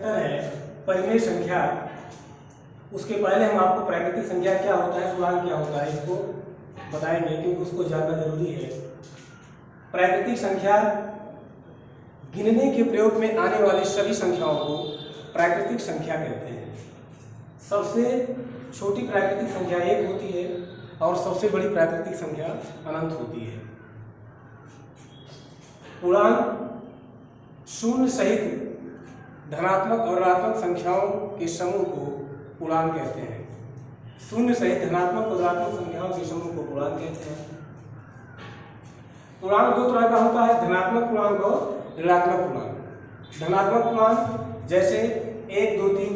है परिमेय संख्या। उसके पहले हम आपको प्राकृतिक संख्या क्या होता है, पूर्णांक क्या होता है, इसको बताएंगे क्योंकि उसको जानना जरूरी है। प्राकृतिक संख्या गिनने के प्रयोग में आने वाली सभी संख्याओं को प्राकृतिक संख्या कहते हैं। सबसे छोटी प्राकृतिक संख्या 1 होती है और सबसे बड़ी प्राकृतिक संख्या अनंत होती है। पूर्णांक शून्य सहित धनात्मक और ऋणात्मक संख्याओं के समूह को पूर्णांक कहते हैं। शून्य सहित धनात्मक और ऋणात्मक संख्याओं के समूह को पूर्णांक कहते हैं। पूर्णांक दो तरह का होता है, धनात्मक पूर्णांक और ऋणात्मक पूर्णांक। धनात्मक पूर्णांक जैसे 1 2 3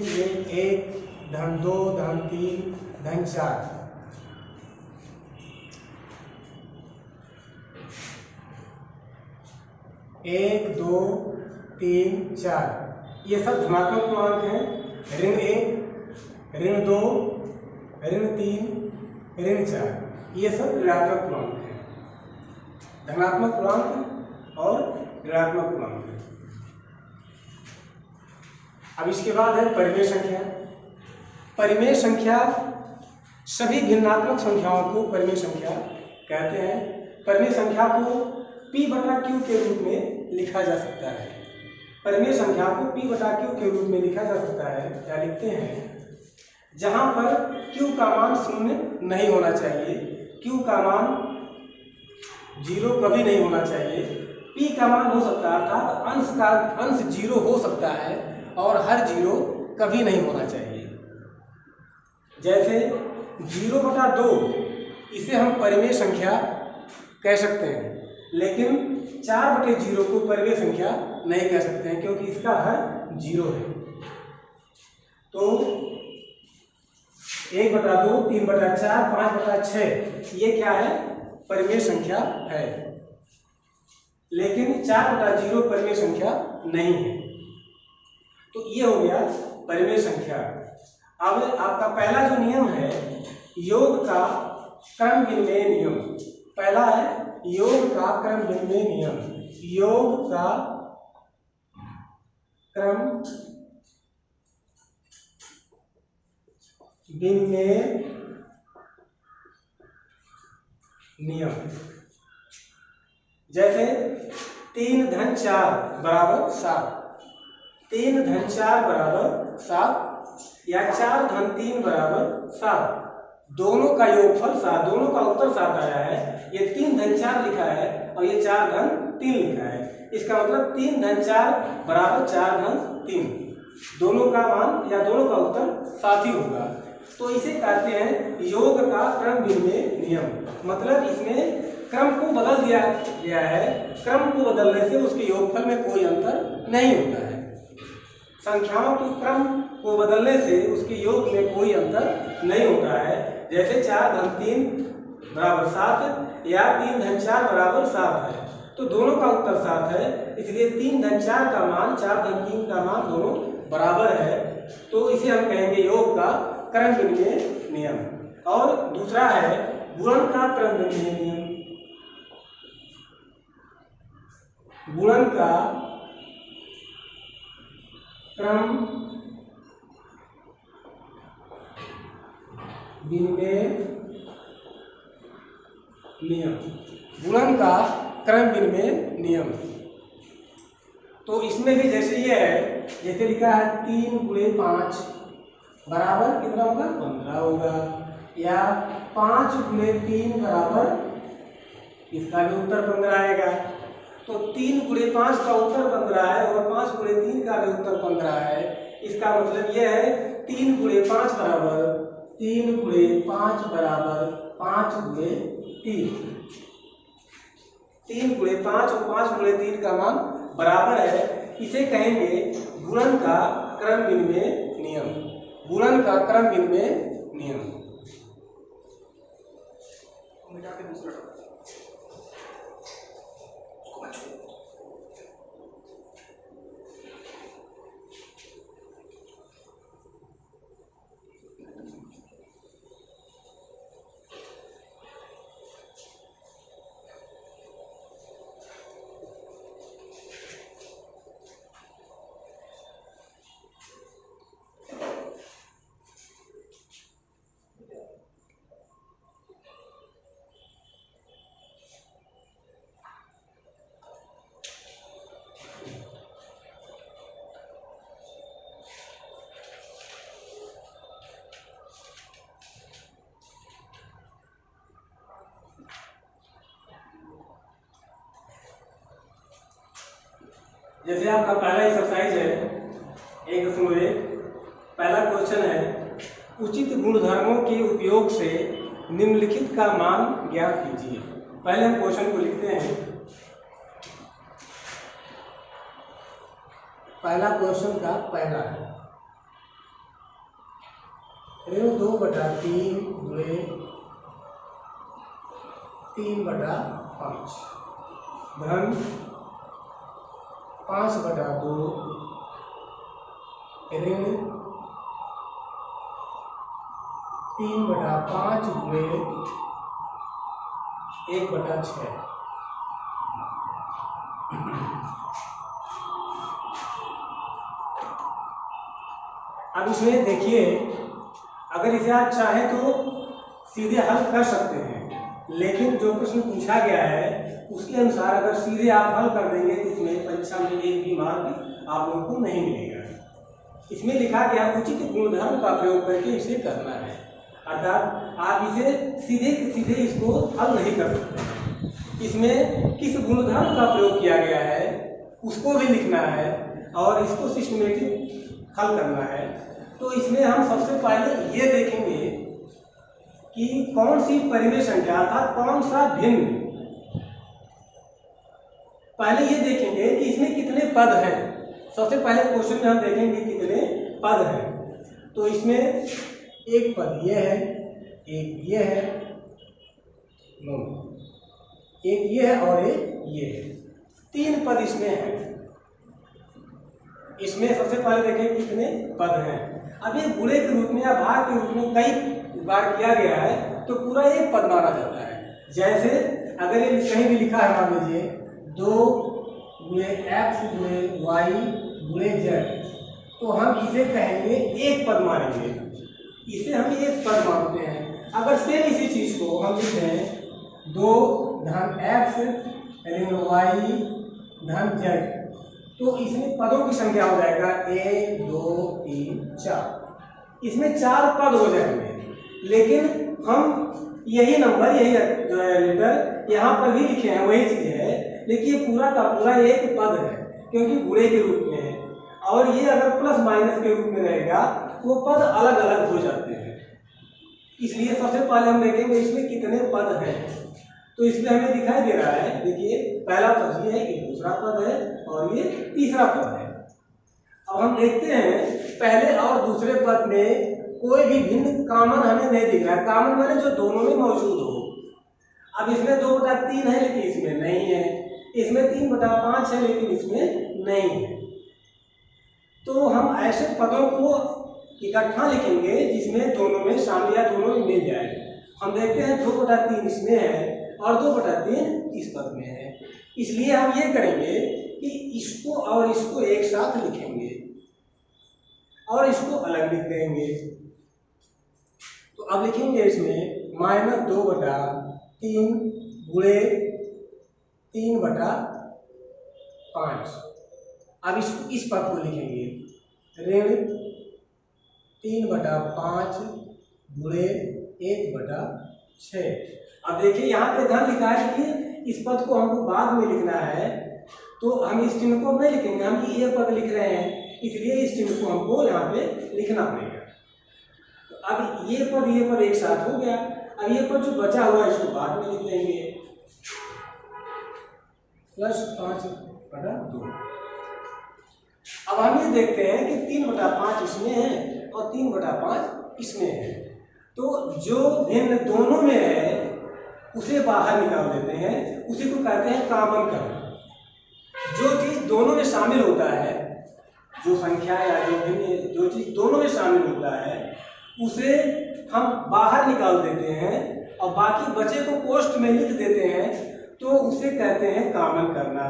1 धन 2 धन 3 धन 4। एक 2 3 4 ये सब धनात्मक पूर्णांक हैं। ऋण 1 ऋण 2 ऋण 3 ऋण 4 ये सब ऋणात्मक पूर्णांक हैं। धनात्मक पूर्णांक और ऋणात्मक पूर्णांक। अब इसके बाद है परिमेय संख्या। परिमेय संख्या सभी भिन्नात्मक संख्याओं को परिमेय संख्या कहते हैं। परिमेय संख्या को P/Q के रूप में लिखा जा सकता है। परिमेय संख्या को P/Q के रूप में लिखा जा सकता है। क्या लिखते हैं, जहां पर Q का मान 0 नहीं होना चाहिए, Q का मान 0 कभी नहीं होना चाहिए, P का मान हो सकता है अर्थात अंश 0 हो सकता है और हर 0 कभी नहीं होना चाहिए। जैसे 0/2 इसे हम परिमेय संख्या कह सकते हैं, लेकिन 4/0 को परिमेय संख्या नहीं कह सकते हैं क्योंकि इसका हर 0 है। तो 1/2 3/4 5/6 ये क्या है, परिमेय संख्या है, लेकिन 4/0 परिमेय संख्या नहीं है। तो ये हो गया परिमेय संख्या। अब आपका पहला जो नियम है योग का क्रम विनिमय नियम। पहला है योग का क्रम विनिमय नियम। योग का क्रम विनिमय नियम। जैसे 3 धन 4 बराबर 7, 3 धन 4 बराबर 7 या 4 धन 3 बराबर 7, दोनों का योगफल 7, दोनों का उत्तर 7 आया है। ये 3 धन 4 लिखा है और ये 4 धन 3 लिखा है। इसका मतलब 3 धन 4 बराबर 4 धन 3, दोनों का मान या दोनों का उत्तर 7 ही होगा। तो इसे कहते हैं योग का क्रम विनिमय नियम। मतलब इसमें क्रम को बदल दिया गया है, क्रम को बदलने से उसके योगफल में कोई अंतर नहीं होता है। संख्याओं के क्रम को बदलने से उसके योग में कोई अंतर नहीं होता है। जैसे 4 धन 3 बराबर 7 या 3 धन 4 बराबर 7 है, तो दोनों का उत्तर 7 है, इसलिए 3 धन 4 का मान 4 धन 3 का मान दोनों बराबर है। तो इसे हम कहेंगे योग का क्रम विनिमय नियम। और दूसरा है गुणन का क्रम विनिमय नियम। गुणन का क्रम विनिमय नियम। गुणन का क्रम विनिमय नियम। तो इसमें भी जैसे ये है, जैसे लिखा है 3 × 5 बराबर कितना होगा, 15 होगा, या 5 × 3 बराबर, इसका भी उत्तर 15 आएगा। तो 3 × 5 का उत्तर 15 है और 5 × 3 का भी उत्तर 15 है। इसका मतलब यह है 3 × 5 बराबर 3 × 5 बराबर 5 × 3। 3 × 5 और 5 × 3 का मान बराबर है। इसे कहेंगे गुणन का क्रम विनिमय नियम। गुणन का क्रम विनिमय नियम। जैसे आपका पहला एक्सरसाइज है 1.1, पहला क्वेश्चन है उचित गुणधर्मों के उपयोग से निम्नलिखित का मान ज्ञात कीजिए। पहले हम क्वेश्चन को लिखते हैं। पहला क्वेश्चन का पहला है 2/3 गुणे 3/5 धन 5/2 ऋण 3/5 गुणे 1/6। अब इसमें देखिए, अगर इसे आप चाहें तो सीधे हल कर सकते हैं, लेकिन जो प्रश्न पूछा गया है उसके अनुसार अगर सीधे आप हल कर देंगे तो इसमें परीक्षा में एक भी मार्क आप लोगों को नहीं मिलेगा। इसमें लिखा गया उचित गुणधर्म का प्रयोग करके इसे करना है, अर्थात आप इसे सीधे सीधे इसको हल नहीं कर सकते। इसमें किस गुणधर्म का प्रयोग किया गया है उसको भी लिखना है और इसको सिस्टमेटिक हल करना है। तो इसमें हम सबसे पहले ये देखेंगे कि कौन सी परिमेय संख्या अर्थात कौन सा भिन्न, पहले ये देखेंगे कि इसमें कितने पद हैं। सबसे पहले क्वेश्चन में हम देखेंगे कितने पद हैं। तो इसमें एक पद ये है, एक ये है, एक ये है और एक ये है, 3 पद इसमें हैं। इसमें सबसे पहले देखें कितने पद हैं। अब ये गुणे के रूप में या भाग के रूप में कई बार किया गया है तो पूरा एक पद माना जाता है। जैसे अगर ये कहीं भी लिखा है, मान लीजिए 2 गुणे x गुणे y गुणे z, तो हम इसे कहेंगे एक पद मानेंगे, इसे हम एक पद मानते हैं। अगर सेम इसी चीज को हम लिखते हैं 2 धन x ऋण y धन z, तो इसमें पदों की संख्या हो जाएगा 1 2 3 4, इसमें 4 पद हो जाएंगे। लेकिन हम यही नंबर, यही जो है लेटर यहाँ पर भी लिखे हैं, वही चीज है, लेकिन ये पूरा का पूरा एक पद है क्योंकि गुणे के रूप में है। और ये अगर प्लस माइनस के रूप में रहेगा तो पद अलग अलग हो जाते हैं। इसलिए सबसे पहले हम देखेंगे इसमें कितने पद हैं। तो इसमें हमें दिखाई दे रहा है, देखिए पहला पद ये है, ये दूसरा पद है और ये तीसरा पद है। अब हम देखते हैं पहले और दूसरे पद में कोई भी भिन्न कॉमन हमें नहीं दिख रहा है। कॉमन माने जो दोनों में मौजूद हो। अब इसमें 2/3 है लेकिन इसमें नहीं है, इसमें 3/5 है लेकिन इसमें नहीं है। तो हम ऐसे पदों को इकट्ठा लिखेंगे जिसमें दोनों में शामिल या दोनों में मिल जाए। हम देखते हैं 2/3 इसमें है और 2/3 इस पद में है। इसलिए हम ये करेंगे कि इसको और इसको एक साथ लिखेंगे और इसको अलग लिख देंगे। तो अब लिखेंगे इसमें -2/3 गुणे 3/5। अब इस पद को लिखेंगे ऋण 3/5 गुणे 1/6। अब देखिए यहाँ पे धन लिखा है कि इस पद को हमको बाद में लिखना है, तो हम इस चिन्ह को नहीं लिखेंगे, हम ये पद लिख रहे हैं इसलिए इस चिन्ह को हमको यहाँ पे लिखना पड़ेगा। तो अब ये पद एक साथ हो गया। अब ये पद जो बचा हुआ है इसको बाद में लिख देंगे +5/2। अब हम ये देखते हैं कि 3/5 इसमें है और 3/5 इसमें है। तो जो भिन्न दोनों में है उसे बाहर निकाल देते हैं, उसी को कहते हैं कॉमन करना। जो चीज दोनों में शामिल होता है, जो संख्या या जो चीज दोनों में शामिल होता है उसे हम बाहर निकाल देते हैं और बाकी बचे को कोष्ठ में लिख देते हैं, तो उसे कहते हैं कॉमन करना।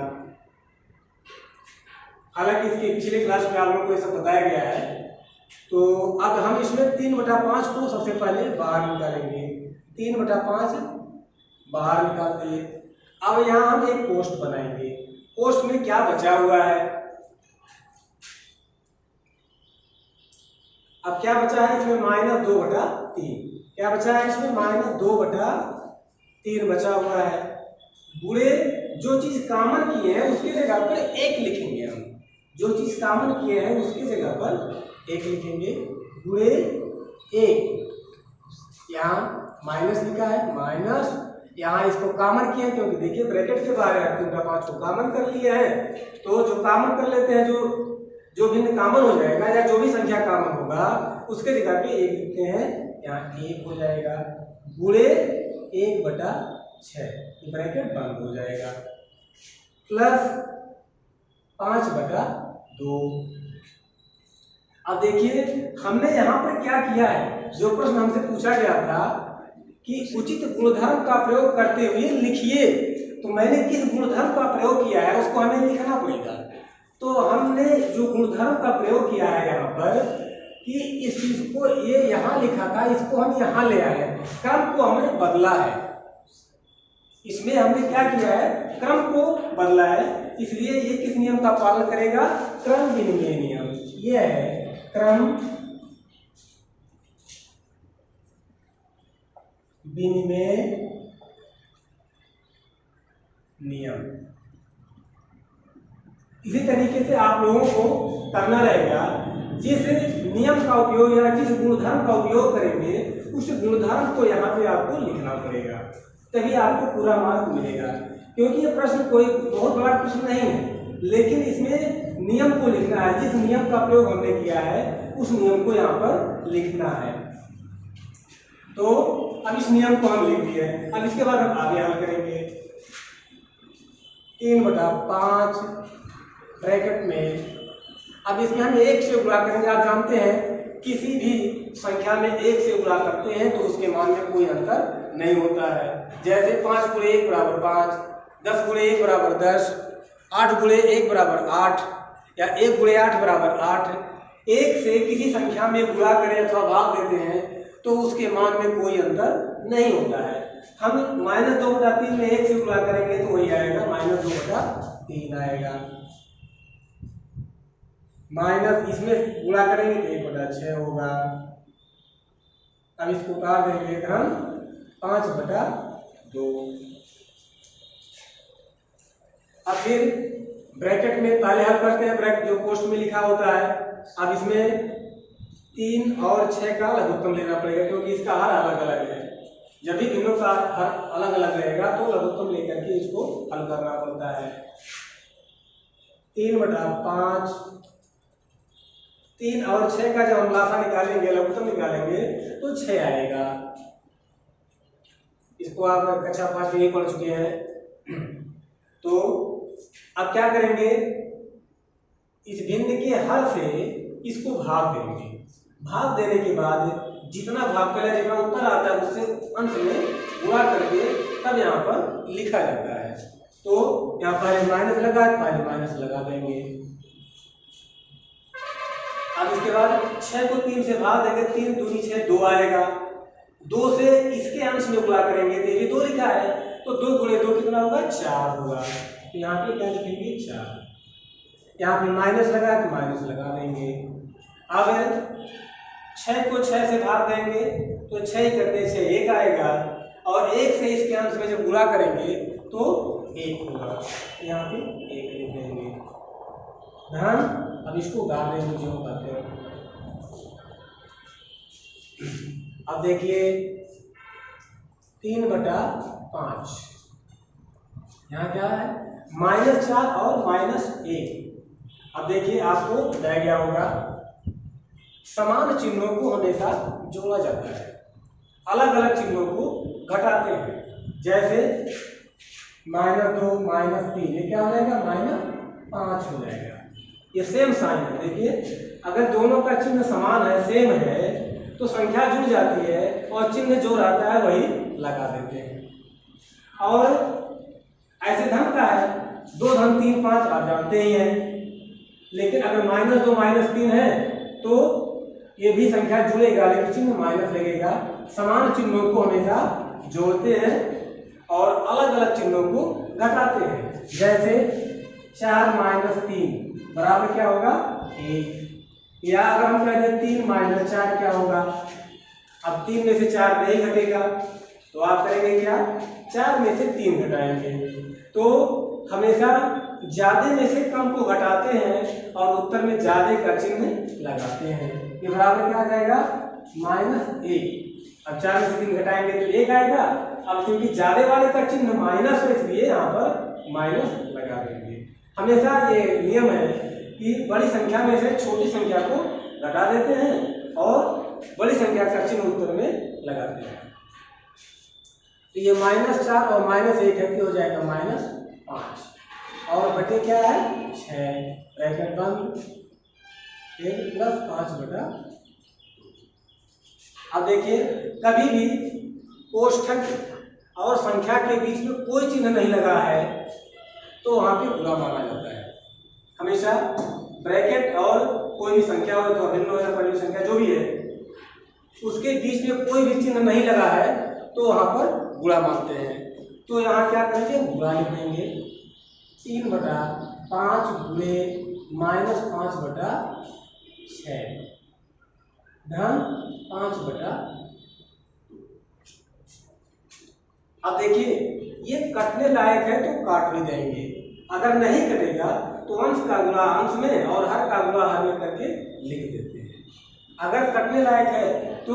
हालांकि इसके पिछले क्लास में आप लोगों को ये सब बताया गया है। तो अब हम इसमें 3/5 को सबसे पहले बाहर निकालेंगे, 3/5 बाहर निकाल दिए। अब यहाँ हम एक कोष्ठ बनाएंगे, कोष्ठ में क्या बचा हुआ है। अब क्या बचा है इसमें -2/3, क्या बचा है इसमें -2/3 बचा हुआ है। गुणे जो चीज कॉमन की है उसकी जगह पर 1 लिखेंगे हम। जो चीज कॉमन किए हैं उसकी जगह पर 1 लिखेंगे, गुणे 1, यहाँ माइनस लिखा है, माइनस यहाँ इसको कॉमन किया क्योंकि देखिए ब्रैकेट के बाहर है, 3 का 5 को कॉमन कर लिया है, तो जो कॉमन कर लेते हैं, जो भिन्न कॉमन हो जाएगा या जो भी संख्या कॉमन होगा उसके जगह पे 1 लिखते हैं, यहाँ 1 हो जाएगा, गुणे 1/6, ब्रैकेट बंद हो जाएगा, प्लस 5/2। अब देखिए हमने यहाँ पर क्या किया है, जो प्रश्न हमसे पूछा गया था कि उचित गुणधर्म का प्रयोग करते हुए लिखिए, तो मैंने किस गुणधर्म का प्रयोग किया है उसको हमें लिखना पड़ेगा। तो हमने जो गुणधर्म का प्रयोग किया है यहाँ पर कि इस चीज को ये यहाँ लिखा था, इसको हम यहाँ ले आए, क्रम को हमने बदला है, इसमें हमने क्या किया है, क्रम को बदला है, इसलिए ये किस नियम का पालन करेगा, क्रम विनिमय नियम। ये है क्रम विनिमय नियम। इसी तरीके से आप लोगों को करना रहेगा, जिस नियम का उपयोग या जिस गुणधर्म का उपयोग करेंगे उस गुणधर्म को यहाँ पे आपको लिखना पड़ेगा, तभी आपको पूरा मार्क मिलेगा। क्योंकि ये प्रश्न कोई बहुत बड़ा प्रश्न नहीं है, लेकिन इसमें नियम को लिखना है, जिस नियम का प्रयोग हमने किया है उस नियम को यहाँ पर लिखना है। तो अब इस नियम को हम लिख दिए, अब इसके बाद हम आगे हल करेंगे। 3/5 ब्रैकेट में, अब इसमें हम 1 से गुणा करेंगे। आप जानते हैं किसी भी संख्या में 1 से गुणा करते हैं तो उसके मान में कोई अंतर नहीं होता है। जैसे 5 × 1 = 5, 10 × 1 = 10, 8 × 1 = 8 या 1 × 8 = 8। 1 से किसी संख्या में गुणा करें अथवा भाग देते हैं तो उसके मान में कोई अंतर नहीं होता है। हम -2/3 में 1 से गुणा करेंगे तो वही आएगा, -2/3 आएगा, माइनस इसमें गुणा करेंगे तो 1/6 होगा। अब इसको उतार देंगे तो हम 5/2। अब फिर ब्रैकेट में पहले हल करते हैं, ब्रैकेट जो पोस्ट में लिखा होता है। अब इसमें 3 और 6 का लघुत्तम लेना पड़ेगा क्योंकि इसका हर अलग अलग है। जब भी तीनों का हर अलग अलग रहेगा तो लघुत्तम लेकर के इसको हल करना पड़ता है। 3/5, 3 और 6 का जब हम लासा निकालेंगे, लघुत्तम निकालेंगे तो 6 आएगा। इसको आप कक्षा 5 में ही पढ़ चुके हैं। तो अब क्या करेंगे, इस भिन्न के हर से इसको भाग देंगे। भाग देने के बाद जितना भाग पहले जितना उत्तर आता है उससे अंश में गुणा करके तब यहाँ पर लिखा जाता है। तो यहाँ पहले माइनस लगा, पहले माइनस लगा देंगे। अब इसके बाद 6 को 3 से भाग देंगे, 3 दूनी 6, 2 आएगा। 2 से इसके अंश में गुणा करेंगे तो ये 2 लिखा है तो 2 × 2 कितना होगा, 4 होगा। तो यहाँ पे क्या लिखेंगे, 4। यहाँ पे माइनस लगा तो माइनस लगा देंगे। अब 6 को 6 से भाग देंगे तो 6 करने से 1 आएगा और 1 से इसके अंश में जब गुणा करेंगे तो 1 होगा। यहाँ पे 1 लिख देंगे। ध्यान, अब इसको गाड़ देंगे जो कहते हैं। अब देखिए 3/5 यहाँ क्या है, -4 और -1। अब देखिए आपको बताया गया होगा समान चिन्हों को हमेशा जोड़ा जाता है, अलग अलग चिन्हों को घटाते हैं। जैसे -2 -3 ये क्या हो जाएगा, -5 हो जाएगा। ये सेम साइन है। देखिए अगर दोनों का चिन्ह समान है, सेम है, तो संख्या जुड़ जाती है और चिन्ह जो रहता है वही लगा देते हैं। और ऐसे धन का है 2 धन 3 5 आप जानते ही हैं, लेकिन अगर -2 -3 है तो ये भी संख्या जुड़ेगा लेकिन चिन्ह माइनस लगेगा। समान चिन्हों को हमेशा जोड़ते हैं और अलग अलग चिन्हों को घटाते हैं। जैसे 4 - 3 बराबर क्या होगा, 1। या अगर हम कह दें 3 - 4 क्या होगा, अब 3 में से 4 नहीं घटेगा तो आप करेंगे क्या, 4 में से 3 घटाएंगे। तो हमेशा ज्यादा में से कम को घटाते हैं और उत्तर में ज्यादा का चिन्ह लगाते हैं। ये बराबर क्या आ जाएगा, -1। अब 4 में से 3 घटाएंगे तो 1 आएगा। अब क्योंकि ज्यादा वाले का चिन्ह माइनस है इसलिए यहाँ पर माइनस लगा देंगे। हमेशा ये नियम है कि बड़ी संख्या में से छोटी संख्या को घटा देते हैं और बड़ी संख्या का चिन्ह उत्तर में लगाते हैं। तो ये -4 और -1 है, हो जाएगा -5 और बटे क्या है 6, ब्रैकेट बंद, 1 + 5/2। अब देखिए कभी भी कोष्ठक और संख्या के बीच में कोई चिन्ह नहीं लगा है तो वहां पे बुरा माना जाता है। हमेशा ब्रैकेट और कोई भी संख्या हो तो अभिन्न हो या परिमित संख्या जो भी है उसके बीच में कोई भी चिन्ह नहीं लगा है तो वहां पर बुरा मानते हैं। तो यहाँ क्या करेंगे, बुरा लिखेंगे 3/5 गुणे -5/6 धन 5/2। अब देखिए ये कटने लायक है तो काट भी देंगे, अगर नहीं कटेगा तो अंश का गुणा अंश में और हर का गुणा हर में करके लिख देते हैं। अगर कटने लायक है तो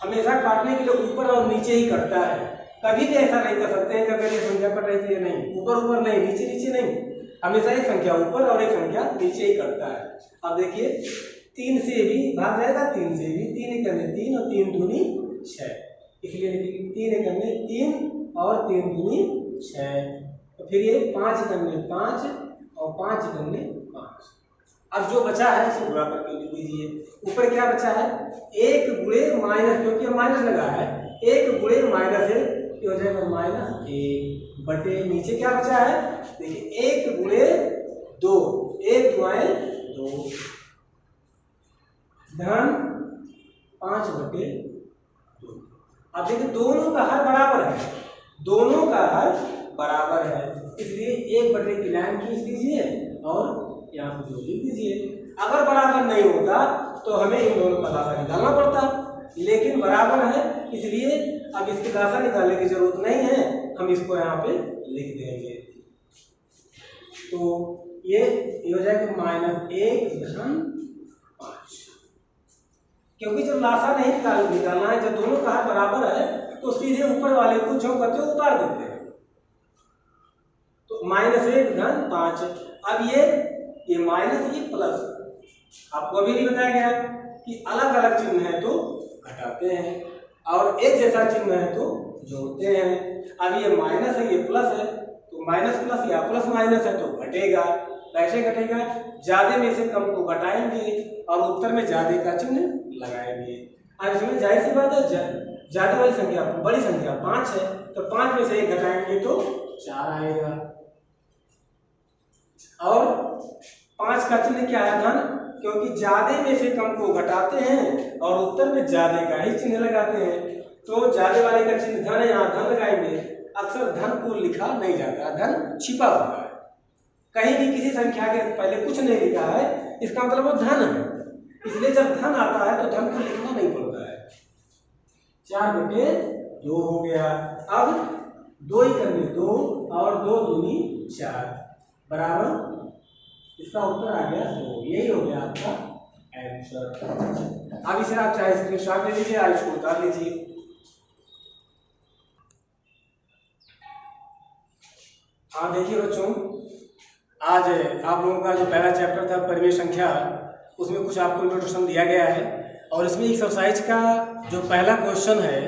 हमेशा काटने के लिए ऊपर और नीचे ही कटता है, कभी भी ऐसा नहीं कर सकते हैं कि अगर ये संख्या कट रही थी नहीं, ऊपर ऊपर नहीं, नीचे नीचे नहीं, हमेशा एक संख्या ऊपर और एक संख्या नीचे ही कटता है। अब देखिए 3 से भी भाग जाएगा, 3 से भी, 3 एकम 3 और 3 दूनी 6, इसलिए लिखेंगे 3 एकम 3 और 3 दूनी 6। तो फिर ये 5 एकम 5 और 5 एकम 5। अब जो बचा है उसे गुणा करके लिख दीजिए। ऊपर क्या बचा है, 1 गुणे माइनस, क्योंकि माइनस लगा है, 1 गुणे -1 हो जाएगा -1 बटे नीचे क्या बचा है, देखिए 1 गुणे 2, 1 दुआएं 2 धन 5/2। अब देखिए दोनों का हर बराबर है, दोनों का हर बराबर है, इसलिए 1/2 की लाइन खींच दीजिए और यहाँ पे जो लिख दीजिए। अगर बराबर नहीं होता तो हमें इन दोनों का लासा निकालना पड़ता, लेकिन बराबर है इसलिए अब इसके लासा निकालने की जरूरत नहीं है, हम इसको यहाँ पे लिख देंगे। तो ये हो जाएगा -1 धन 5, क्योंकि जब लासा नहीं निकालना है, जब दोनों का हर बराबर है तो सीधे ऊपर वाले को जो करते हैं उतार देते हैं। तो -1 धन 5। अब ये माइनस ये प्लस, आपको अभी नहीं बताया गया कि अलग अलग चिन्ह है तो घटाते हैं और एक जैसा चिन्ह है तो जोड़ते हैं। अब ये माइनस है ये प्लस है तो माइनस प्लस या प्लस माइनस है तो घटेगा। कैसे घटेगा, ज्यादा में से कम को घटाएंगे और उत्तर में ज्यादा का चिन्ह लगाएंगे। अब इसमें जाहिर सी बात है ज्यादा वाली संख्या बड़ी संख्या 5 है तो 5 में से 1 घटाएंगे तो 4 आएगा और 5 का चिन्ह क्या है, धन, क्योंकि ज्यादा में से कम को घटाते हैं और उत्तर में ज्यादा का ही चिन्ह लगाते हैं। तो ज्यादा वाले का चिन्ह धन है, यहाँ धन लगाएंगे। अक्सर धन को लिखा नहीं जाता, धन छिपा होता है, कहीं भी किसी संख्या के पहले कुछ नहीं लिखा है, इसका मतलब वो धन है, इसलिए जब धन आता है तो धन को लिखना नहीं पड़ता है। 4/2 हो गया। अब 2 एकम 2 और 2 दूनी 4 बराबर, इसका उत्तर आ गया 2। यही हो गया आपका आंसर। अब इसे आप चाहे स्क्रीनशॉट ले लीजिए या इसको उतार लीजिए। हाँ देखिए बच्चों, आज आप लोगों का जो पहला चैप्टर था परिमेय संख्या, उसमें कुछ आपको इंट्रोडक्शन दिया गया है और इसमें एक्सरसाइज का जो पहला क्वेश्चन है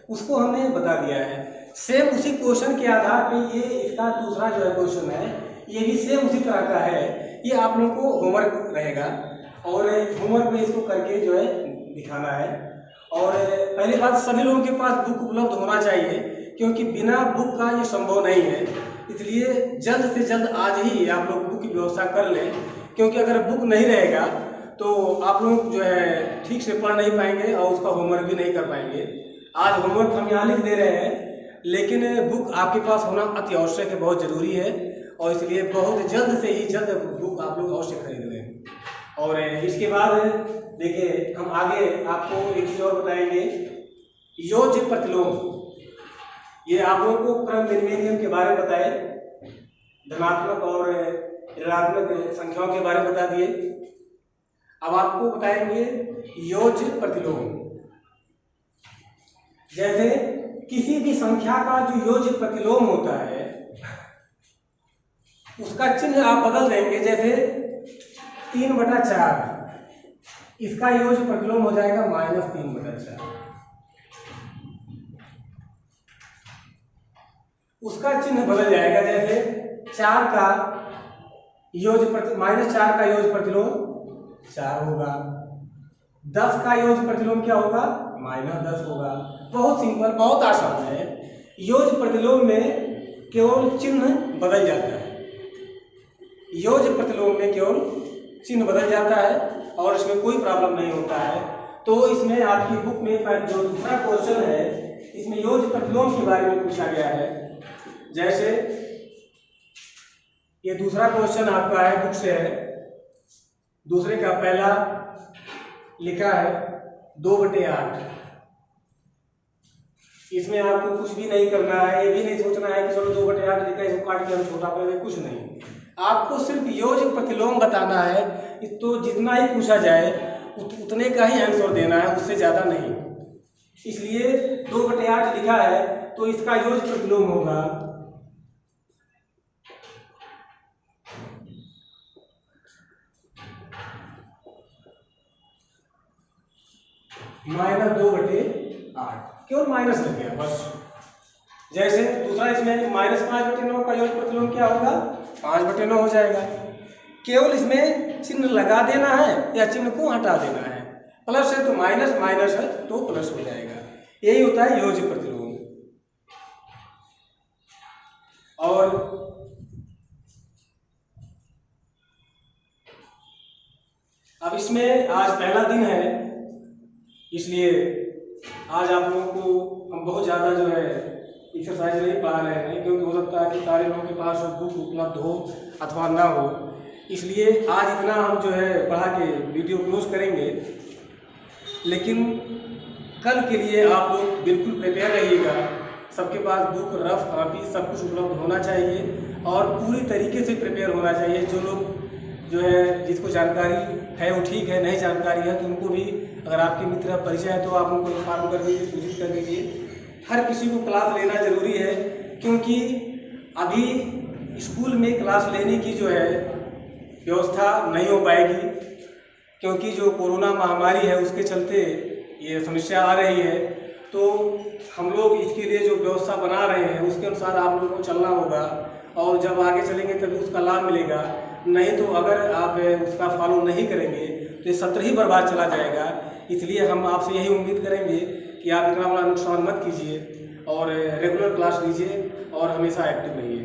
उसको हमने बता दिया है। सेम उसी क्वेश्चन के आधार पे ये इसका दूसरा जो है क्वेश्चन है, ये भी सेम उसी तरह का है। ये आप लोगों को होमवर्क रहेगा और होमवर्क में इसको करके जो है दिखाना है। और पहली बात, सभी लोगों के पास बुक उपलब्ध होना चाहिए, क्योंकि बिना बुक का ये संभव नहीं है, इसलिए जल्द से जल्द आज ही आप लोग बुक की व्यवस्था कर लें, क्योंकि अगर बुक नहीं रहेगा तो आप लोग जो है ठीक से पढ़ नहीं पाएंगे और उसका होमवर्क भी नहीं कर पाएंगे। आज होमवर्क हम यहाँ लिख दे रहे हैं, लेकिन बुक आपके पास होना अति आवश्यक है, बहुत ज़रूरी है, और इसलिए बहुत जल्द से ही जल्द बुक आप लोग अवश्य खरीद लें। और इसके बाद देखिए हम आगे आपको एक चीज़ और बताएंगे, योज्य प्रतिलोम। ये आप लोगों को क्रम विनिमय नियम के बारे में बताए। धनात्मक और ऋणात्मक संख्याओं के बारे में बता दिए। अब आपको बताएंगे योज्य प्रतिलोम। जैसे किसी भी संख्या का जो योज्य प्रतिलोम होता है उसका चिन्ह आप बदल देंगे। जैसे 3/4, इसका योज्य प्रतिलोम हो जाएगा -3/4। उसका चिन्ह बदल जाएगा। जैसे 4 का -4 का योज्य प्रतिलोम 4 होगा। 10 का योज्य प्रतिलोम क्या होगा? -10 होगा। बहुत सिंपल, बहुत आसान है। योज्य प्रतिलोम में केवल चिन्ह बदल जाता है। योज्य प्रतिलोम में केवल चिन्ह बदल जाता है और इसमें कोई प्रॉब्लम नहीं होता है। तो इसमें आपकी बुक में जो दूसरा क्वेश्चन है इसमें योज्य प्रतिलोम के बारे में पूछा गया है। जैसे ये दूसरा क्वेश्चन आपका है, बुक से है। दूसरे का पहला लिखा है 2/8। इसमें आपको कुछ भी नहीं करना है, ये भी नहीं सोचना है कि चलो 2/8 लिखा है इसको काट के हम छोटा कर दें, कुछ नहीं। आपको सिर्फ योज्य प्रतिलोम बताना है। तो जितना ही पूछा जाए उतने का ही आंसर देना है, उससे ज्यादा नहीं। इसलिए 2/8 लिखा है तो इसका योज्य प्रतिलोम होगा -2/8। केवल माइनस लग गया बस। जैसे दूसरा इसमें -5/9 का योज्य प्रतिलोम क्या होगा? 5/9 हो जाएगा। केवल इसमें चिन्ह लगा देना है या चिन्ह को हटा देना है। प्लस है तो माइनस, माइनस है तो प्लस हो जाएगा। यही होता है योज्य प्रतिलोम। और अब इसमें आज पहला दिन है, इसलिए आज आप लोगों को हम बहुत ज़्यादा जो है एक्सरसाइज नहीं पढ़ा रहे हैं, क्योंकि हो सकता है कि सारे लोगों के पास बुक उपलब्ध हो अथवा ना हो। इसलिए आज इतना हम जो है पढ़ा के वीडियो क्लोज करेंगे। लेकिन कल के लिए आप लोग बिल्कुल प्रिपेयर रहिएगा। सबके पास बुक, रफ कॉपी सब कुछ उपलब्ध होना चाहिए और पूरी तरीके से प्रिपेयर होना चाहिए। जो लोग जो है जिसको जानकारी है वो ठीक है, नहीं जानकारी है तो उनको भी, अगर आपके मित्र परिचय है तो आप उनको इन्फॉर्म कर दीजिए, सूचित कर दीजिए। हर किसी को क्लास लेना जरूरी है, क्योंकि अभी स्कूल में क्लास लेने की जो है व्यवस्था नहीं हो पाएगी, क्योंकि जो कोरोना महामारी है उसके चलते ये समस्या आ रही है। तो हम लोग इसके लिए जो व्यवस्था बना रहे हैं उसके अनुसार आप लोगों को चलना होगा, और जब आगे चलेंगे तभी उसका लाभ मिलेगा। नहीं तो अगर आप उसका फॉलो नहीं करेंगे तो ये सत्र ही बर्बाद चला जाएगा। इसलिए हम आपसे यही उम्मीद करेंगे कि आप इतना बड़ा नुकसान मत कीजिए और रेगुलर क्लास लीजिए और हमेशा एक्टिव रहिए।